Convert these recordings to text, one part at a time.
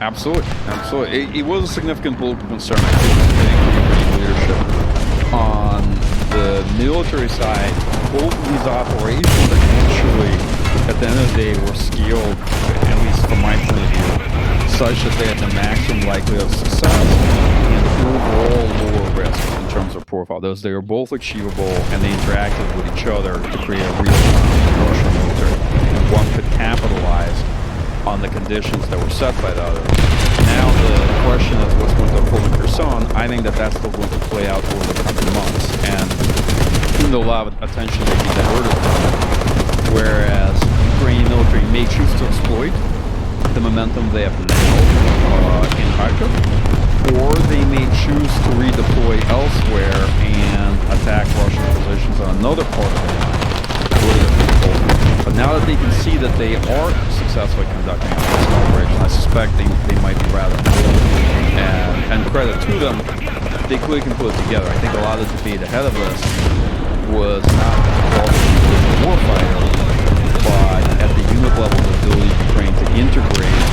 Absolutely, absolutely. It was a significant political concern, I think, Ukrainian leadership. On the military side, both of these operations actually, at the end of the day, were scaled, at least from my point of view, such that they had the maximum likelihood of success and overall lower risk in terms of profile. They were both achievable, and they interacted with each other to create a real Russian military. And one could capitalize on the conditions that were set by the other. Now the question is what's going to unfold in Kherson. I think that that's still going to play out over the coming months, and even though a lot of attention may be diverted from it, whereas Ukrainian military may choose to exploit the momentum they have now in Kharkiv, or they may choose to redeploy elsewhere and attack Russian positions on another part of the line. But now that they can see that they are successfully conducting a physical operation, I suspect they might be rather bold. And credit to them, they clearly can put it together. I think a lot of the debate ahead of this was not the warfighter, but at the unit level, the ability of Ukraine to integrate.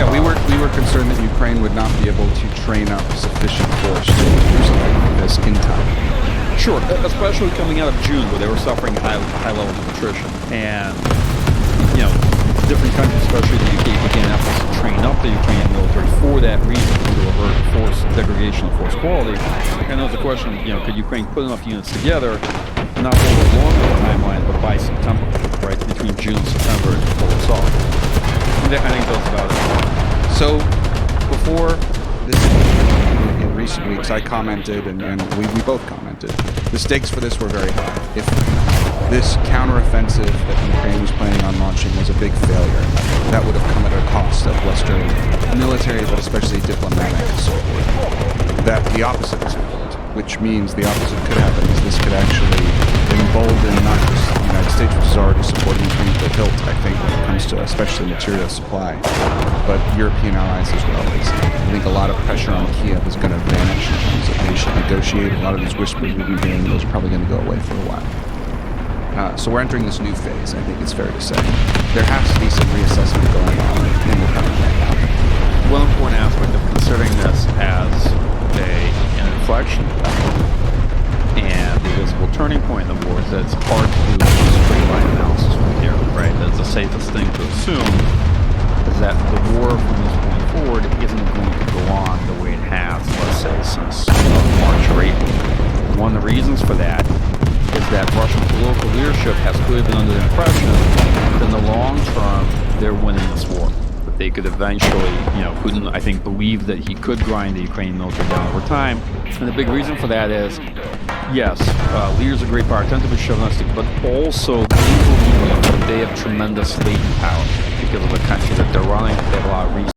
Yeah, we were concerned that Ukraine would not be able to train up sufficient force to do something like this in time. Sure, especially coming out of June, where they were suffering high levels of attrition, and different countries, especially the UK, began efforts to train up the Ukrainian military for that reason, to avert force degradation of force quality. And there was a question, could Ukraine put enough units together, not over a longer timeline, but by September, right, between June and September, to pull this off. I think that's about it. So, before this, in recent weeks, I commented, and we both commented, the stakes for this were very high. If this counteroffensive that Ukraine was planning on launching was a big failure, that would have come at a cost of Western military, but especially diplomatic support. That the opposite has happened, which means the opposite could happen, is this could actually embolden not just the United States, which is already supporting Ukraine to the hilt, I think, when it comes to especially material supply, but European allies as well. I think a lot of pressure on Kiev is going to vanish in terms of they should negotiate. A lot of these whispers we've been hearing, those are probably going to go away for a while. So we're entering this new phase, I think it's fair to say. There has to be some reassessment going on in the country. One important aspect of considering this as an inflection and the visible turning point in the war is that it's hard to do a straight line analysis from here, right? That's the safest thing to assume is that the war from this point forward isn't going to go on the way it has, let's say, since March or April. One of the reasons for that is that Russian political leadership has clearly been under the impression that in the long term, they're winning this war. That they could eventually, Putin, I think, believed that he could grind the Ukrainian military down over time. And the big reason for that is, yes, leaders of great power tend to be chauvinistic, but also they believe that they have tremendous latent power because of the country that they're running. They have a lot of resources.